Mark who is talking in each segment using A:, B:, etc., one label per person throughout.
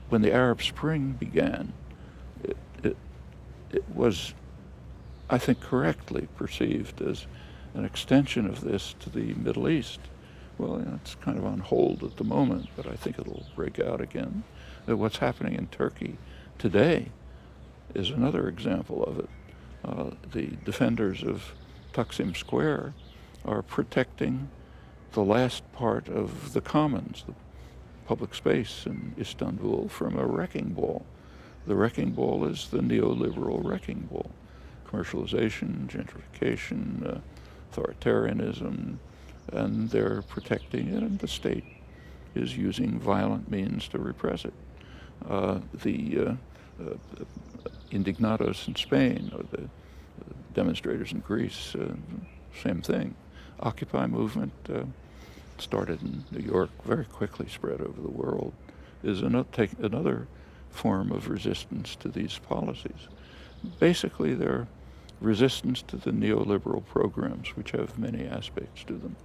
A: when the Arab Spring began, it, it, it was, I think, correctly perceived as an extension of this to the Middle East. Well, it's kind of on hold at the moment, but I think it'll break out again. What's happening in Turkey today is another example of it. The defenders of Taksim Square are protecting the last part of the commons, the public space in Istanbul, from a wrecking ball. The wrecking ball is the neoliberal wrecking ball. Commercialization, gentrification, authoritarianism, and they're protecting it, and the state is using violent means to repress it. The indignados in Spain, or the demonstrators in Greece, same thing. Occupy movement started in New York, very quickly spread over the world, is another form of resistance to these policies. Basically, they're resistance to the neoliberal programs, which have many aspects to them.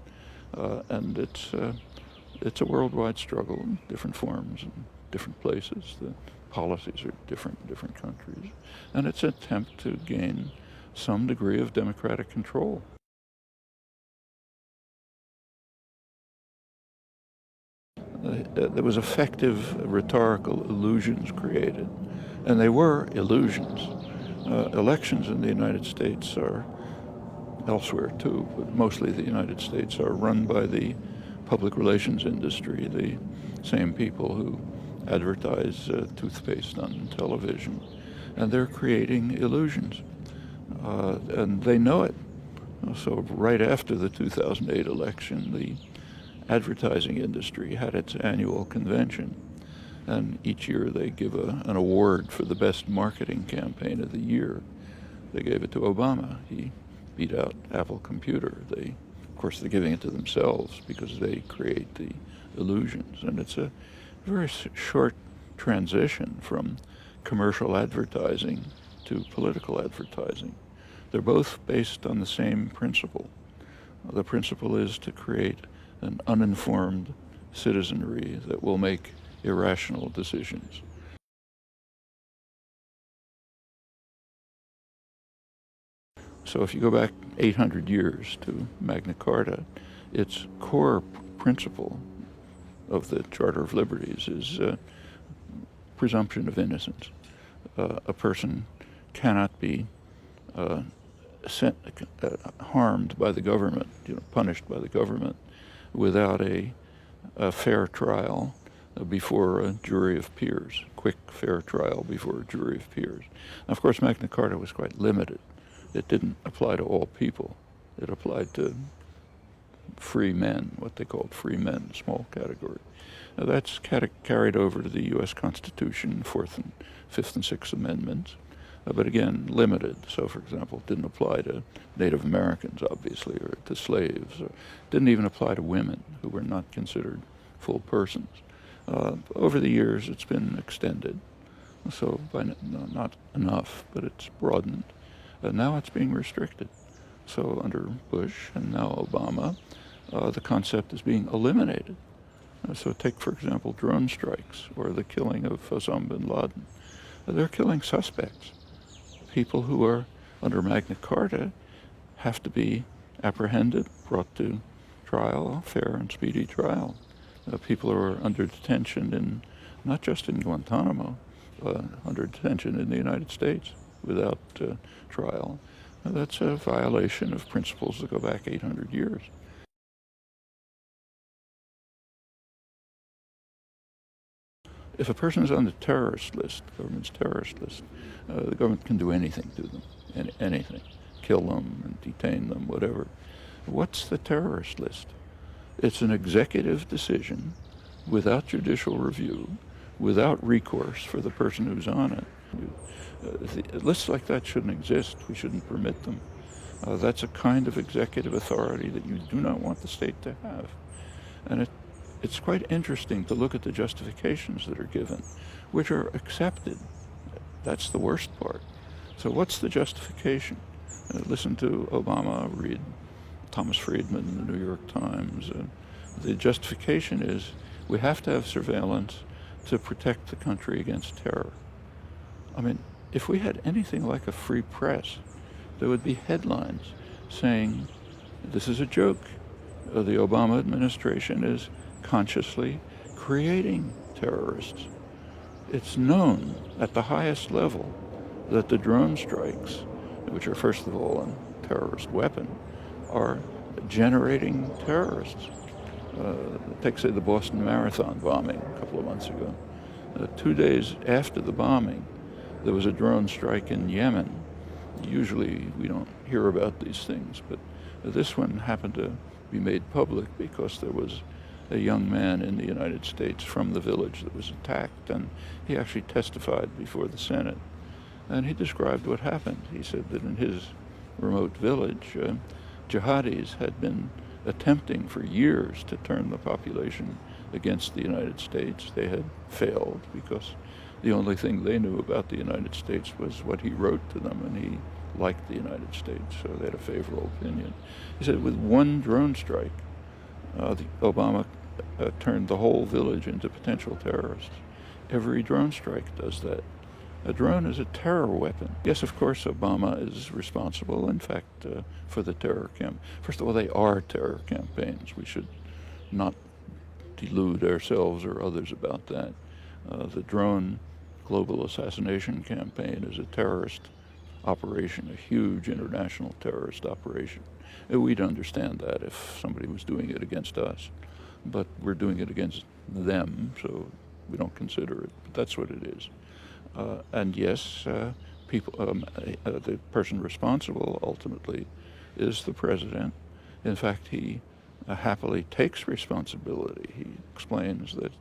A: And it's a worldwide struggle in different forms and different places. The policies are different in different countries. And it's an attempt to gain some degree of democratic control. There was effective rhetorical illusions created, and they were illusions. Elections in the United States are, elsewhere too, but mostly the United States, are run by the public relations industry, the same people who advertise toothpaste on television, and they're creating illusions, and they know it. So right after the 2008 election, the advertising industry had its annual convention, and each year they give an award for the best marketing campaign of the year. They gave it to Obama. He beat out Apple Computer. Of course, they're giving it to themselves because they create the illusions, and it's a very short transition from commercial advertising to political advertising. They're both based on the same principle. The principle is to create an uninformed citizenry that will make irrational decisions. So if you go back 800 years to Magna Carta, its core principle of the Charter of Liberties is presumption of innocence. A person cannot be harmed by the government, punished by the government, without a fair trial before a jury of peers, quick, fair trial before a jury of peers. Now, of course, Magna Carta was quite limited. It didn't apply to all people. It applied to free men, what they called free men, a small category. Now, that's carried over to the U.S. Constitution, Fifth and Sixth Amendments, but again, limited. So, for example, it didn't apply to Native Americans, obviously, or to slaves, or didn't even apply to women who were not considered full persons. Over the years, it's been extended, so not enough, but it's broadened. And now it's being restricted. So under Bush and now Obama, the concept is being eliminated. So take, for example, drone strikes or the killing of Osama bin Laden. They're killing suspects. People who are under Magna Carta have to be apprehended, brought to trial, fair and speedy trial. People who are under detention not just in Guantanamo, under detention in the United States without trial. That's a violation of principles that go back 800 years. If a person is on the terrorist list, the government's terrorist list, the government can do anything to them, anything, kill them and detain them, whatever. What's the terrorist list? It's an executive decision without judicial review, without recourse for the person who's on it. Lists like that shouldn't exist. We shouldn't permit them. That's a kind of executive authority that you do not want the state to have. And it's quite interesting to look at the justifications that are given, which are accepted. That's the worst part. So what's the justification? Listen to Obama, read Thomas Friedman in the New York Times. The justification is we have to have surveillance to protect the country against terror. I mean, if we had anything like a free press, there would be headlines saying, this is a joke. The Obama administration is consciously creating terrorists. It's known at the highest level that the drone strikes, which are first of all a terrorist weapon, are generating terrorists. Take, say, the Boston Marathon bombing a couple of months ago. 2 days after the bombing, there was a drone strike in Yemen. Usually we don't hear about these things, but this one happened to be made public because there was a young man in the United States from the village that was attacked, and he actually testified before the Senate. And he described what happened. He said that in his remote village, jihadis had been attempting for years to turn the population against the United States. They had failed because the only thing they knew about the United States was what he wrote to them, and he liked the United States, so they had a favorable opinion. He said with one drone strike, Obama turned the whole village into potential terrorists. Every drone strike does that. A drone is a terror weapon. Yes, of course, Obama is responsible, in fact, for the terror camp. First of all, they are terror campaigns. We should not delude ourselves or others about that. The drone global assassination campaign is a terrorist operation, a huge international terrorist operation. We'd understand that if somebody was doing it against us, but we're doing it against them, so we don't consider it. But that's what it is. And yes, the person responsible ultimately is the president. In fact, he happily takes responsibility. He explains that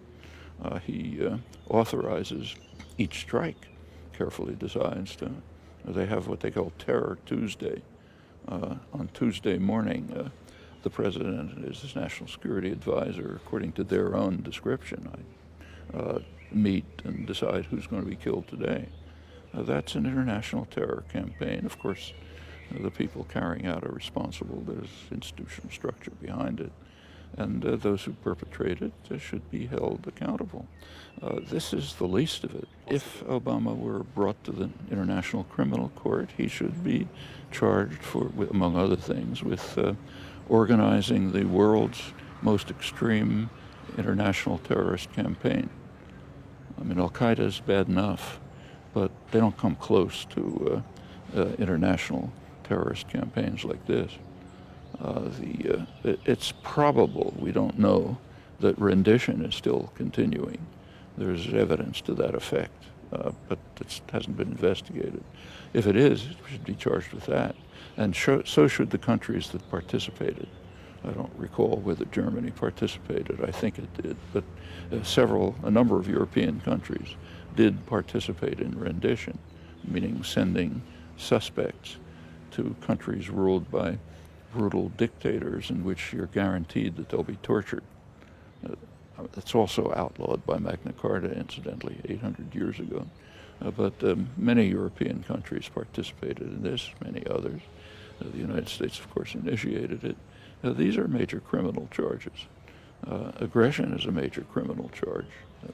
A: he authorizes each strike, carefully decides to. They have what they call Terror Tuesday. On Tuesday morning, the president and his national security advisor, according to their own description, meet and decide who's going to be killed today. That's an international terror campaign. Of course, the people carrying out are responsible. There's institutional structure behind it. And those who perpetrate it should be held accountable. This is the least of it. If Obama were brought to the International Criminal Court, he should be charged for, among other things, with organizing the world's most extreme international terrorist campaign. I mean, Al-Qaeda is bad enough, but they don't come close to international terrorist campaigns like this. It's probable, we don't know, that rendition is still continuing. There's evidence to that effect, but it hasn't been investigated. If it is, it should be charged with that. And so should the countries that participated. I don't recall whether Germany participated. I think it did, but a number of European countries did participate in rendition, meaning sending suspects to countries ruled by brutal dictators in which you're guaranteed that they'll be tortured. It's also outlawed by Magna Carta, incidentally, 800 years ago. But many European countries participated in this, many others. The United States, of course, initiated it. These are major criminal charges. Aggression is a major criminal charge,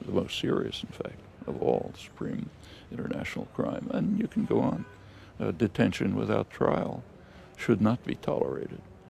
A: the most serious, in fact, of all, supreme international crime. And you can go on. Detention without trial should not be tolerated.